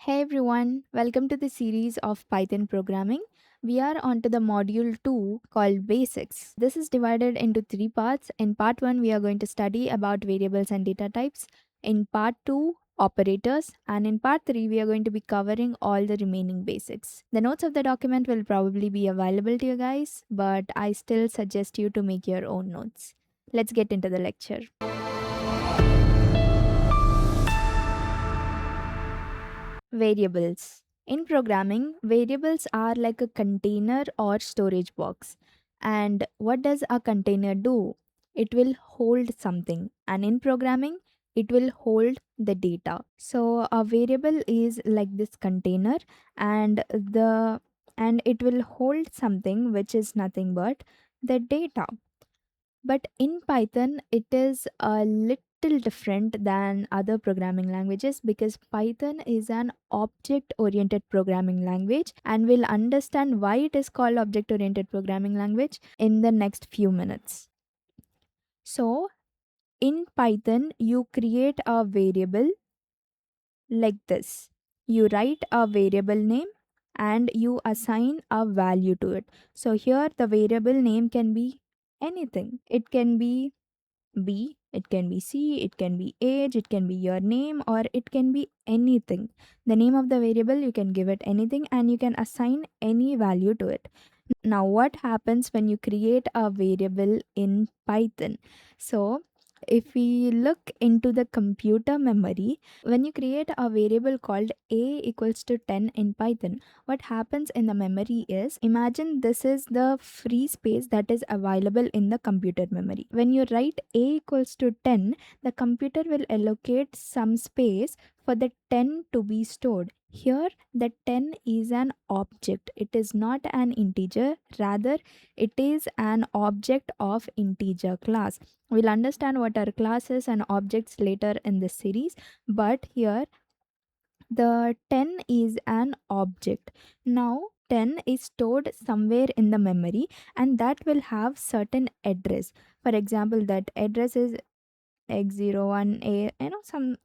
Hey everyone, welcome to the series of Python programming. We are on to the module 2 called Basics. This is divided into three parts. In part 1, we are going to study about variables and data types. In part 2, operators. And in part 3, we are going to be covering all the remaining basics. The notes of the document will probably be available to you guys, but I still suggest you to make your own notes. Let's get into the lecture. Variables. In programming, variables are like a container or storage box. And what does a container do? It will hold something. And in programming, it will hold the data. So a variable is like this container and it will hold something which is nothing but the data. But in Python, it is a little different than other programming languages because Python is an object oriented programming language, and we'll understand why it is called object oriented programming language in the next few minutes. So, in Python, you create a variable like this. You write a variable name and you assign a value to it. So, here the variable name can be anything. It can be B, it can be C, it can be age, it can be your name, or it can be anything. The name of the variable, you can give it anything and you can assign any value to it. Now, what happens when you create a variable in Python? So, if we look into the computer memory, when you create a variable called a equals to 10 in Python, what happens in the memory is imagine this is the free space that is available in the computer memory. When you write a equals to 10, the computer will allocate some space for the 10 to be stored. Here, the 10 is an object. It is not an integer, rather, it is an object of integer class. We'll understand what are classes and objects later in this series, but here the 10 is an object. Now, 10 is stored somewhere in the memory and that will have certain address. For example, that address is x01a, some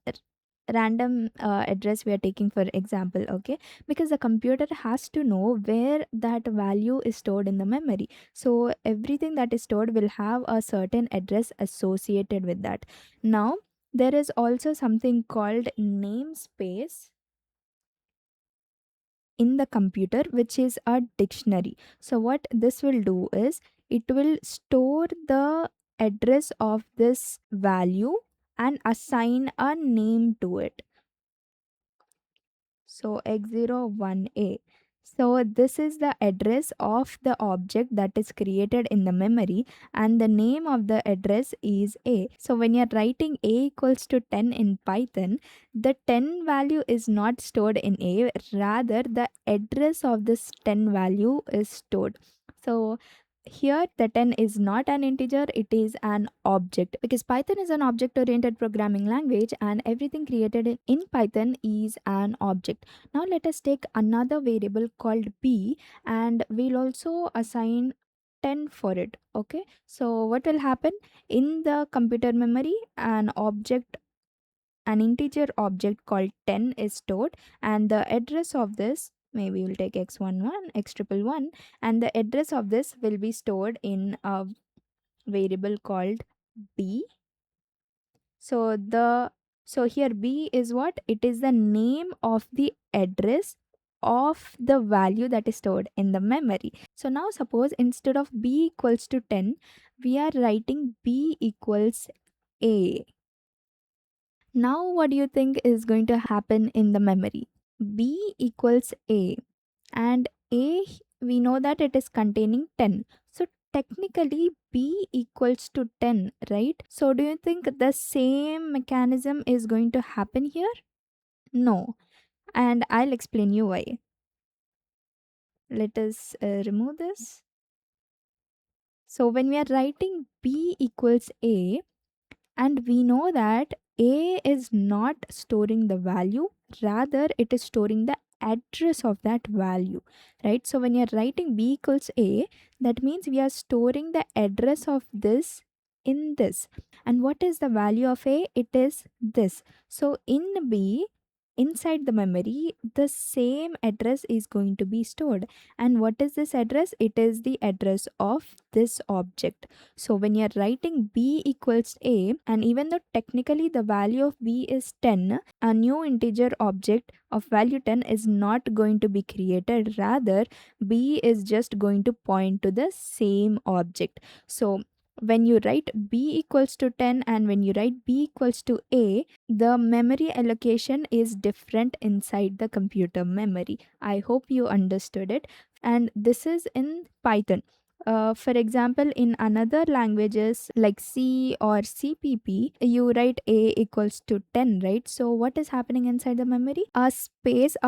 random address we are taking for example, okay, because the computer has to know where that value is stored in the memory. So everything that is stored will have a certain address associated with that. Now, there is also something called namespace in the computer, which is a dictionary. So what this will do is it will store the address of this value and assign a name to it. So x01a. So this is the address of the object that is created in the memory and the name of the address is a. So when you're writing a equals to 10 in Python, the 10 value is not stored in a, rather the address of this 10 value is stored. So here the 10 is not an integer, it is an object because Python is an object oriented programming language and everything created in Python is an object. Now let us take another variable called b and we'll also assign 10 for it. Okay, so what will happen in the computer memory? An integer object called 10 is stored and the address of this, maybe we'll take x11 x111, and the address of this will be stored in a variable called b. So here b is what? It is the name of the address of the value that is stored in the memory. So now suppose instead of b equals to 10, we are writing b equals a. Now, what do you think is going to happen in the memory? B equals A, and A, we know that it is containing 10. So, technically, B equals to 10, right? So, do you think the same mechanism is going to happen here? No, and I'll explain you why. Let us remove this. So, when we are writing B equals A, and we know that a is not storing the value, rather it is storing the address of that value, right? So when you're writing b equals a, that means we are storing the address of this in this. And what is the value of a? It is this. So in b, inside the memory, the same address is going to be stored. And what is this address? It is the address of this object. So when you're writing b equals a, and even though technically the value of b is 10, a new integer object of value 10 is not going to be created. Rather, b is just going to point to the same object. So when you write b equals to 10 and when you write b equals to a, the memory allocation is different inside the computer memory. I hope you understood it. And this is in Python. For example, in another languages like C or CPP, you write a equals to 10, right? So, what is happening inside the memory? A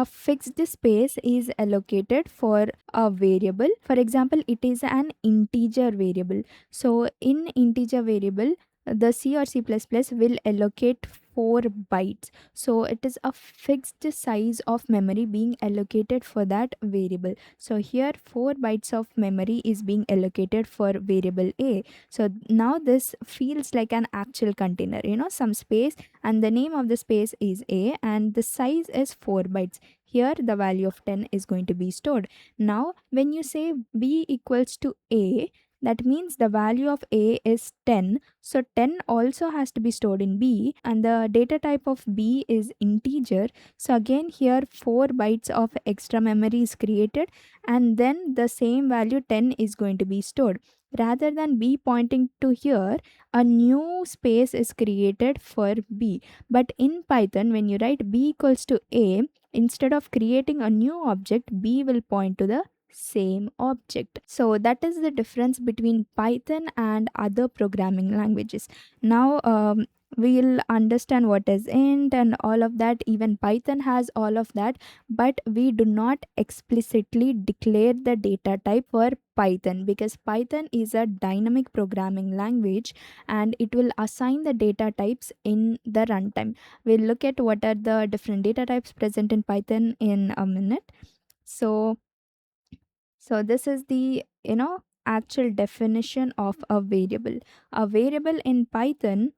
fixed space is allocated for a variable. For example, it is an integer variable. So, in integer variable, the C or C++ will allocate 4 bytes. So it is a fixed size of memory being allocated for that variable. So here 4 bytes of memory is being allocated for variable A. So now this feels like an actual container, some space, and the name of the space is A and the size is 4 bytes. Here the value of 10 is going to be stored. Now when you say B equals to A, that means the value of A is 10. So 10 also has to be stored in B, and the data type of B is integer. So again here 4 bytes of extra memory is created, and then the same value 10 is going to be stored. Rather than B pointing to here, a new space is created for B. But in Python, when you write B equals to A, instead of creating a new object, B will point to the same object. So that is the difference between Python and other programming languages. Now we'll understand what is int and all of that. Even Python has all of that, but we do not explicitly declare the data type for Python, because Python is a dynamic programming language and it will assign the data types in the runtime. We'll look at what are the different data types present in Python in a minute. So this is the, actual definition of a variable. A variable in Python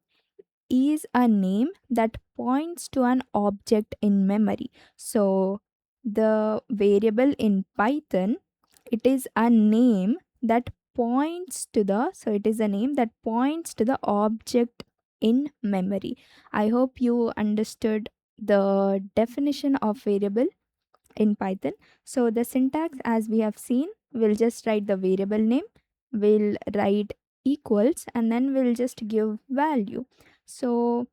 is a name that points to an object in memory. So the variable in Python, it is a name that points to the, so it is a name that points to the object in memory. I hope you understood the definition of variable in Python. So the syntax, as we have seen, we'll just write the variable name, we'll write equals, and then we'll just give value. So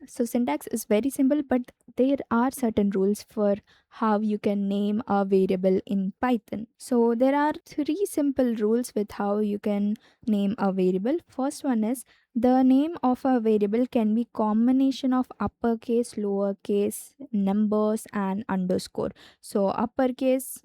syntax is very simple, but there are certain rules for how you can name a variable in Python. So there are three simple rules with how you can name a variable. First one is, the name of a variable can be combination of uppercase, lowercase, numbers and underscore. So uppercase,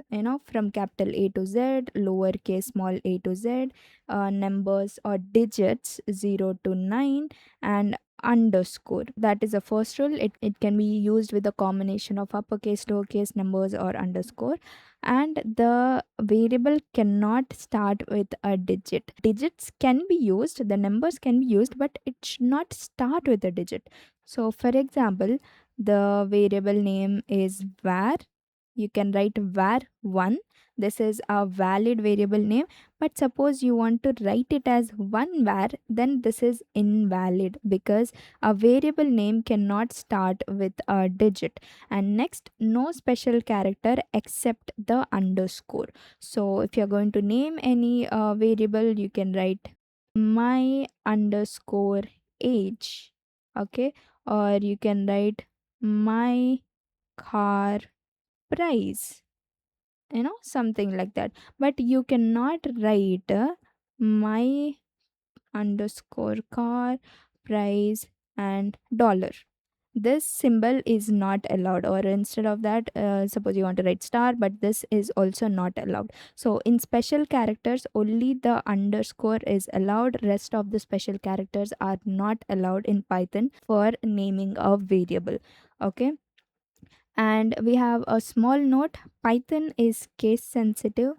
from capital A to Z, lowercase small a to Z, numbers or digits 0 to 9, and underscore. That is the first rule. It can be used with a combination of uppercase, lowercase, numbers or underscore. And the variable cannot start with a digit. Digits can be used, the numbers can be used, but it should not start with a digit. So for example, the variable name is var. You can write var1. This is a valid variable name, but suppose you want to write it as one var, then this is invalid, because a variable name cannot start with a digit. And next, no special character except the underscore. So if you're going to name any variable, you can write my underscore age, okay, or you can write my car price, something like that. But you cannot write my underscore car price and dollar. This symbol is not allowed, or instead of that, suppose you want to write star, but this is also not allowed. So in special characters, only the underscore is allowed. Rest of the special characters are not allowed in Python for naming a variable. Okay. And we have a small note: Python is case sensitive,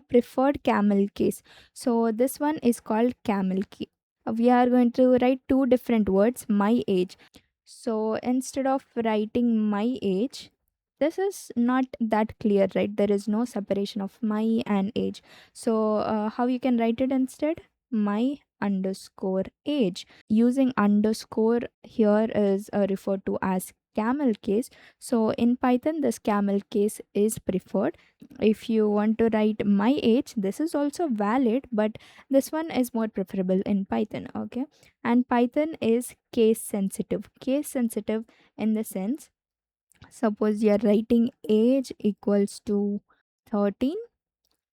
preferred camel case. So this one is called camel key. We are going to write two different words: my age. So instead of writing my age, this is not that clear, right? There is no separation of my and age. So how you can write it instead? My underscore age. Using underscore here is referred to as camel case. So in Python, this camel case is preferred. If you want to write my age, this is also valid, but this one is more preferable in Python. Okay, and Python is case sensitive in the sense, suppose you're writing age equals to 13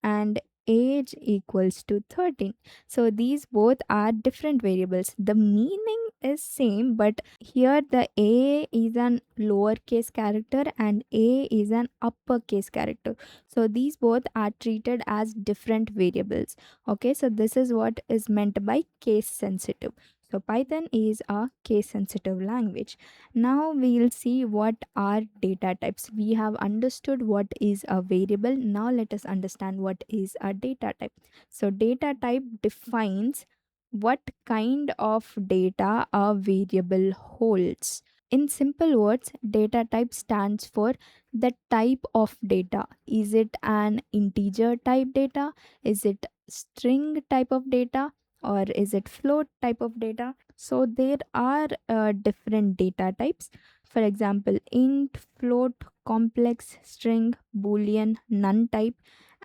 and age equals to 13, so these both are different variables. The meaning is same, but here the a is an lowercase character and a is an uppercase character, so these both are treated as different variables. Okay, so this is what is meant by case sensitive. So Python is a case sensitive language. Now we'll see what are data types. We have understood what is a variable. Now let us understand what is a data type. So data type defines what kind of data a variable holds. In simple words, data type stands for the type of data. Is it an integer type data? Is it string type of data? Or is it float type of data? So there are different data types. For example, int, float, complex, string, boolean, none type,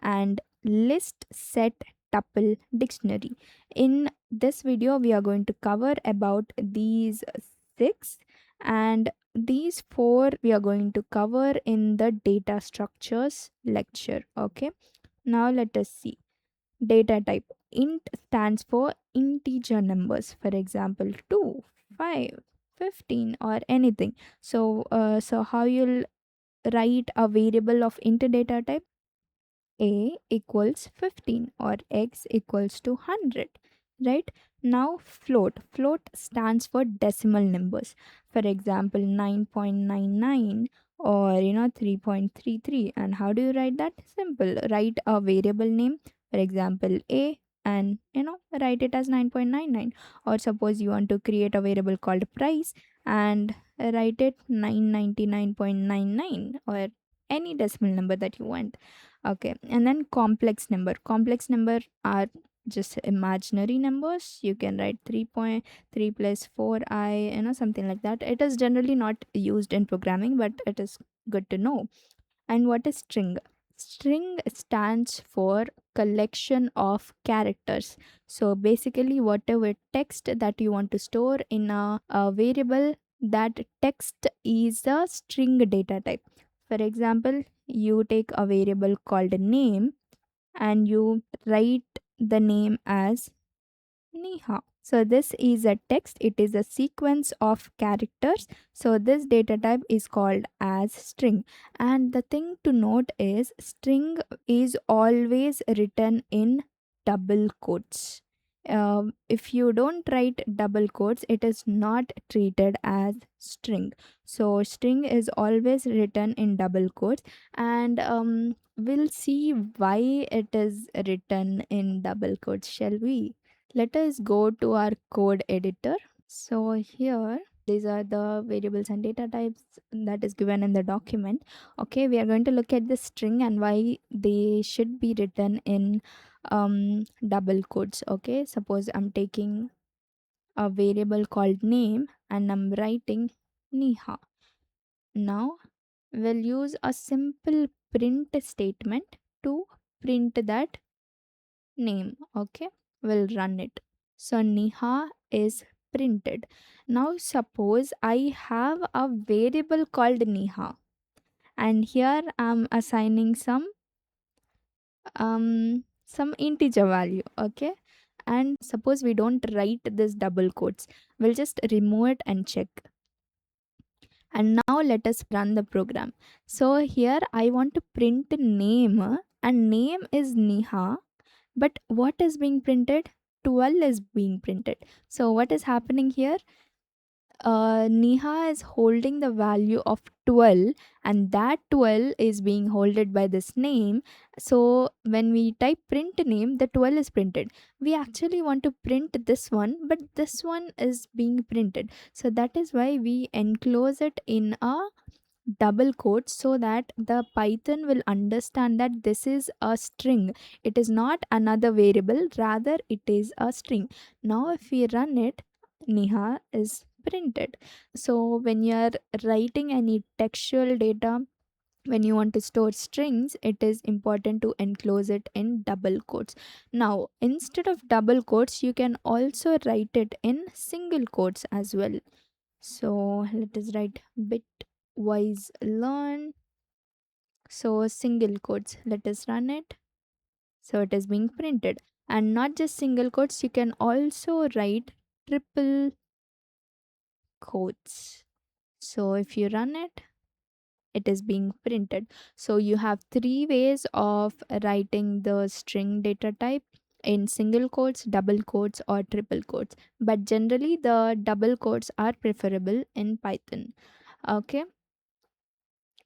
and list, set, tuple, dictionary. In this video, we are going to cover about these six, and these four we are going to cover in the data structures lecture. Okay, now let us see. Data type. Int stands for integer numbers. For example, 2, 5, 15, or anything. So how you'll write a variable of int data type? A equals 15 or x equals to 100, right? Now float stands for decimal numbers. For example, 9.99 or 3.33. And how do you write that? Simple, write a variable name, for example a, and write it as 9.99. Or suppose you want to create a variable called price and write it 999.99 or any decimal number that you want. Okay, and then complex number. Complex number are just imaginary numbers. You can write 3.3 plus 4i, something like that. It is generally not used in programming, but it is good to know. And what is string? String stands for collection of characters. So basically, whatever text that you want to store in a variable, that text is a string data type. For example, you take a variable called name and you write the name as Neha. So this is a text, it is a sequence of characters. So this data type is called as string. And the thing to note is string is always written in double quotes. If you don't write double quotes, it is not treated as string. So string is always written in double quotes, and we'll see why it is written in double quotes, shall we? Let us go to our code editor. So here, these are the variables and data types that is given in the document. Okay, we are going to look at the string and why they should be written in double quotes. Okay, suppose I'm taking a variable called name and I'm writing Neha. Now we'll use a simple print statement to print that name. Okay, we'll run it. So Neha is printed. Now suppose I have a variable called Neha, and here I'm assigning some integer value. Okay, and suppose we don't write this double quotes, we'll just remove it and check. And now let us run the program. So here I want to print name, and name is Neha. But what is being printed? 12 is being printed. So what is happening here? Neha is holding the value of 12, and that 12 is being holded by this name. So when we type print name, the 12 is printed. We actually want to print this one, but this one is being printed. So that is why we enclose it in a double quotes so that the Python will understand that this is a string. It is not another variable, rather it is a string. Now if we run it, Neha is printed. So when you are writing any textual data, when you want to store strings, it is important to enclose it in double quotes. Now instead of double quotes, you can also write it in single quotes as well. So let us write bitwise learn. So single quotes, let us run it. So it is being printed. And not just single quotes, you can also write triple quotes. So if you run it, it is being printed. So you have three ways of writing the string data type: in single quotes, double quotes, or triple quotes. But generally, the double quotes are preferable in Python. Okay.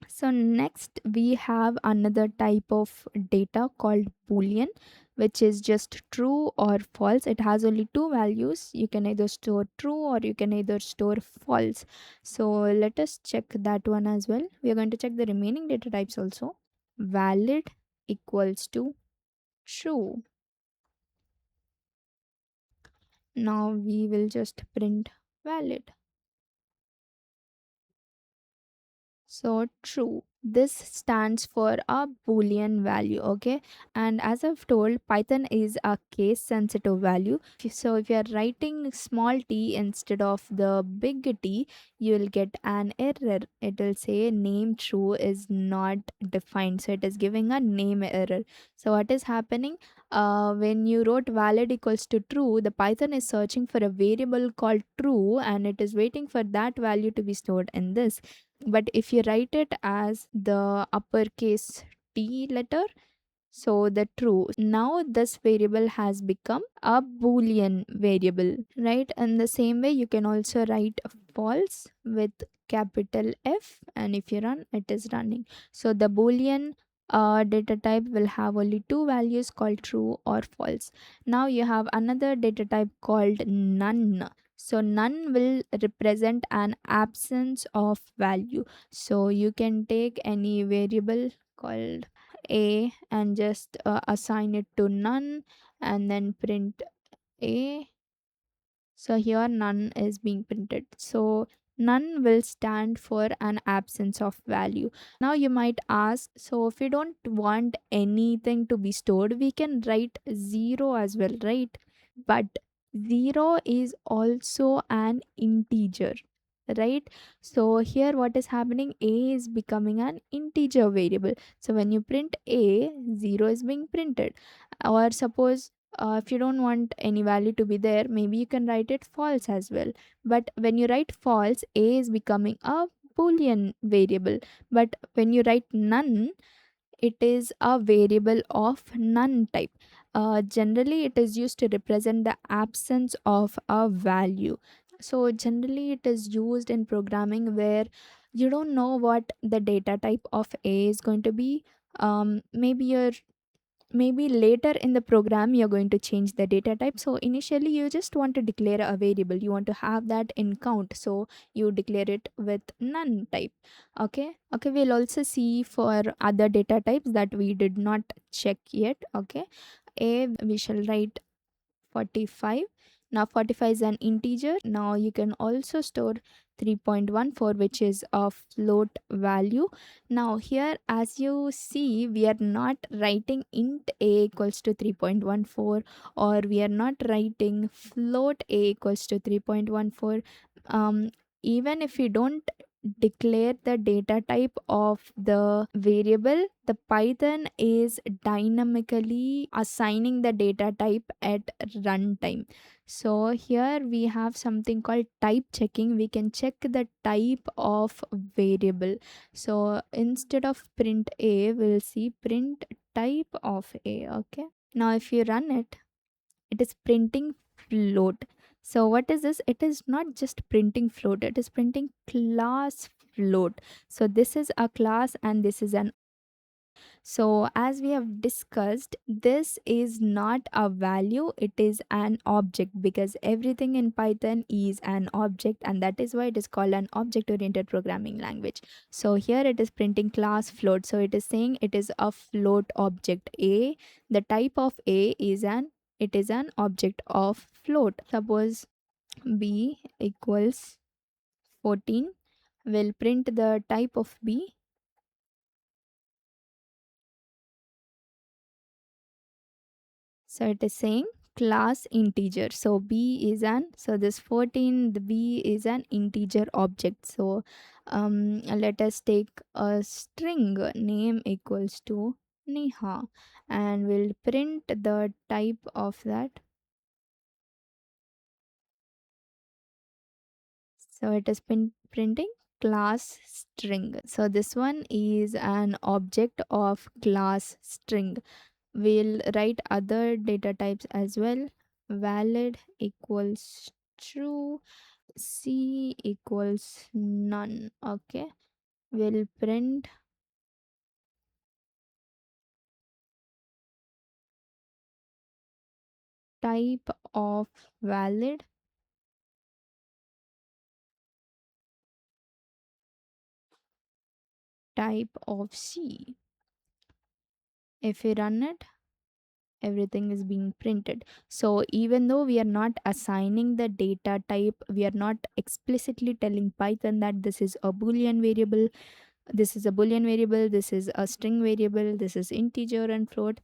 So next we have another type of data called boolean, which is just true or false. It has only two values. You can either store true or you can either store false. So let us check that one as well. We are going to check the remaining data types also. Valid equals to true. Now we will just print valid. So true. This stands for a boolean value, okay? And as I've told, Python is a case sensitive value. So if you're writing small t instead of the big T, you'll get an error. It will say name true is not defined. So it is giving a name error. So what is happening? When you wrote valid equals to true, the Python is searching for a variable called true and it is waiting for that value to be stored in this. But if you write it as the uppercase T letter, so the true, now this variable has become a boolean variable, right? And the same way you can also write false with capital F, and if you run, it is running. So the boolean data type will have only two values called true or false. Now you have another data type called none. So none will represent an absence of value. So you can take any variable called a and just assign it to none and then print a. So here none is being printed. So none will stand for an absence of value. Now you might ask, so if we don't want anything to be stored, we can write 0 as well, right? But 0 is also an integer, right? So here what is happening, a is becoming an integer variable. So when you print a, 0 is being printed. Or suppose if you don't want any value to be there, maybe you can write it false as well. But when you write false, a is becoming a boolean variable. But when you write none, it is a variable of none type. Generally it is used to represent the absence of a value. So generally it is used in programming where you don't know what the data type of a is going to be. Maybe later in the program you're going to change the data type. So initially you just want to declare a variable, you want to have that in count, so you declare it with none type. Okay, we'll also see for other data types that we did not check yet. Okay, a we shall write 45. Now 45 is an integer. Now you can also store 3.14, which is a float value. Now here as you see, we are not writing int a equals to 3.14, or we are not writing float a equals to 3.14. Even if we don't declare the data type of the variable, the Python is dynamically assigning the data type at runtime. So here we have something called type checking. We can check the type of variable. So instead of print a, we'll see print type of a. Okay, now if you run it, it is printing float. So what is this? It is not just printing float, it is printing class float. So this is a class and this is an, so as we have discussed, this is not a value, it is an object, because everything in Python is an object, and that is why it is called an object oriented programming language. So here it is printing class float. So it is saying it is a float object A. The type of A is an, it is an object of float. Suppose B equals 14, will print the type of B. So it is saying class integer. So B is an, so this 14, the B is an integer object. So let us take a string name equals to Neha, and we'll print the type of that. So it is printing class string. So this one is an object of class string. We'll write other data types as well. Valid equals true, C equals none. Okay, we'll print type of valid, type of C. If we run it, everything is being printed. So even though we are not assigning the data type, we are not explicitly telling Python that this is a boolean variable, this is a boolean variable, this is a string variable, this is integer and float.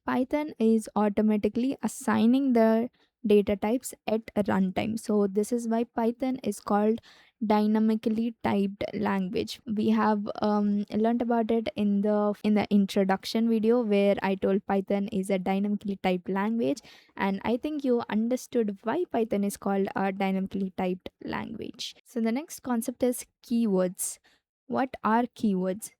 Python is automatically assigning the data types at runtime. So this is why Python is called dynamically typed language. We have learned about it in the introduction video, where I told Python is a dynamically typed language, and I think you understood why Python is called a dynamically typed language. So the next concept is keywords. What are keywords?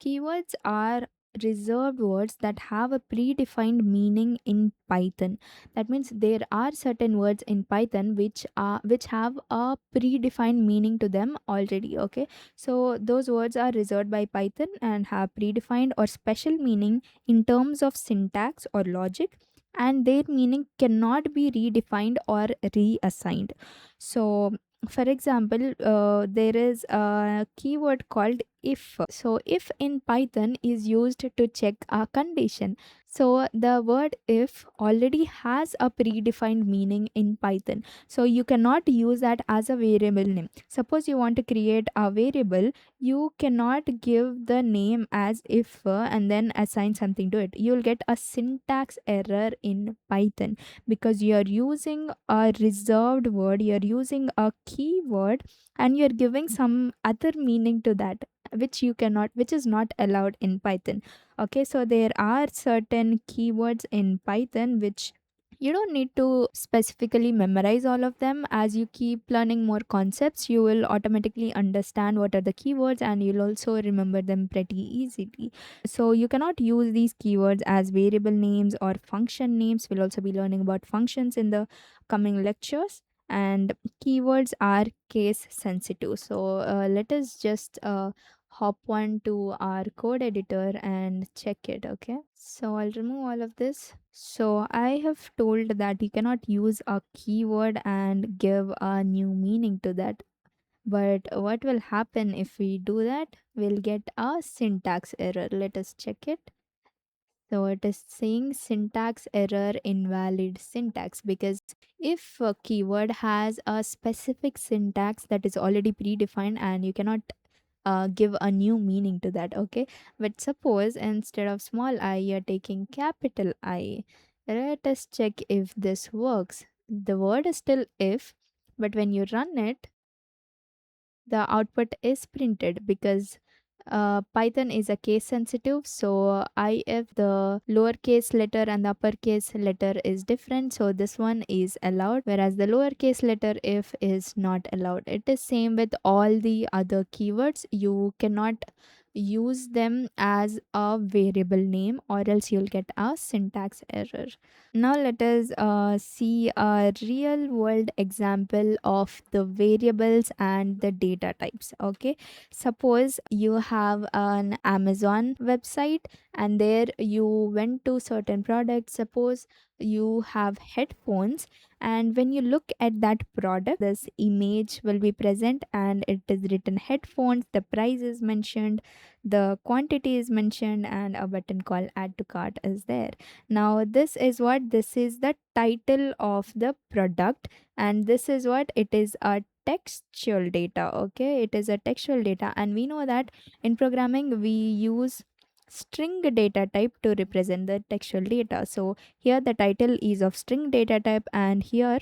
Keywords are reserved words that have a predefined meaning in Python. That means there are certain words in Python which have a predefined meaning to them already. Okay, so those words are reserved by Python and have predefined or special meaning in terms of syntax or logic, and their meaning cannot be redefined or reassigned. So for example, there is a keyword called if. So if in Python is used to check a condition. So the word if already has a predefined meaning in Python, so you cannot use that as a variable name. Suppose you want to create a variable, you cannot give the name as if and then assign something to it. You'll get a syntax error in Python, because you are using a reserved word, you're using a keyword, and you're giving some other meaning to that, which you cannot, which is not allowed in Python. Okay, so there are certain keywords in Python which you don't need to specifically memorize all of them. As you keep learning more concepts, you will automatically understand what are the keywords, and you'll also remember them pretty easily. So you cannot use these keywords as variable names or function names. We'll also be learning about functions in the coming lectures. And keywords are case sensitive. So let us just hop on to our code editor and check it. Okay, so I'll remove all of this. So I have told that you cannot use a keyword and give a new meaning to that. But what will happen if we do that? We'll get a syntax error. Let us check it. So it is saying syntax error, invalid syntax, because if a keyword has a specific syntax that is already predefined, and you cannot give a new meaning to that. Okay, but suppose instead of small I you're taking capital I. Let us check if this works. The word is still if, but when you run it, the output is printed, because Python is a case sensitive. So if the lowercase letter and the uppercase letter is different, so this one is allowed, whereas the lowercase letter if is not allowed. It is same with all the other keywords. You cannot use them as a variable name, or else you'll get a syntax error. Now let us see a real world example of the variables and the data types. Okay, suppose you have an Amazon website and there you went to certain products. Suppose you have headphones, and when you look at that product, this image will be present and it is written headphones, the price is mentioned, the quantity is mentioned, and a button called add to cart is there. Now this is the title of the product, and this is what it is, a textual data. Okay, it is a textual data, and we know that in programming we use string data type to represent the textual data. So here the title is of string data type, and here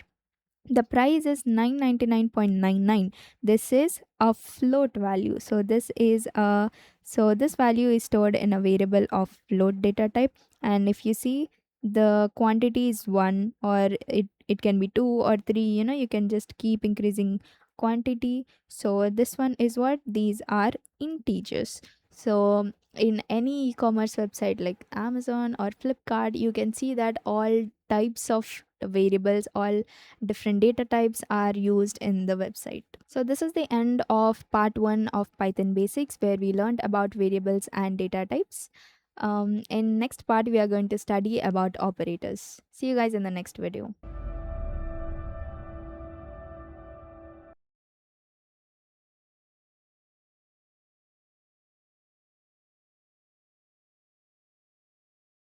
the price is 999.99. This is a float value, so this value is stored in a variable of float data type. And if you see, the quantity is 1, or it can be 2 or 3, you can just keep increasing quantity. So this one is what, these are integers. So in any e-commerce website like Amazon or Flipkart, you can see that all types of variables, all different data types are used in the website. So this is the end of part 1 of Python basics, where we learned about variables and data types. In next part we are going to study about operators. See you guys in the next video.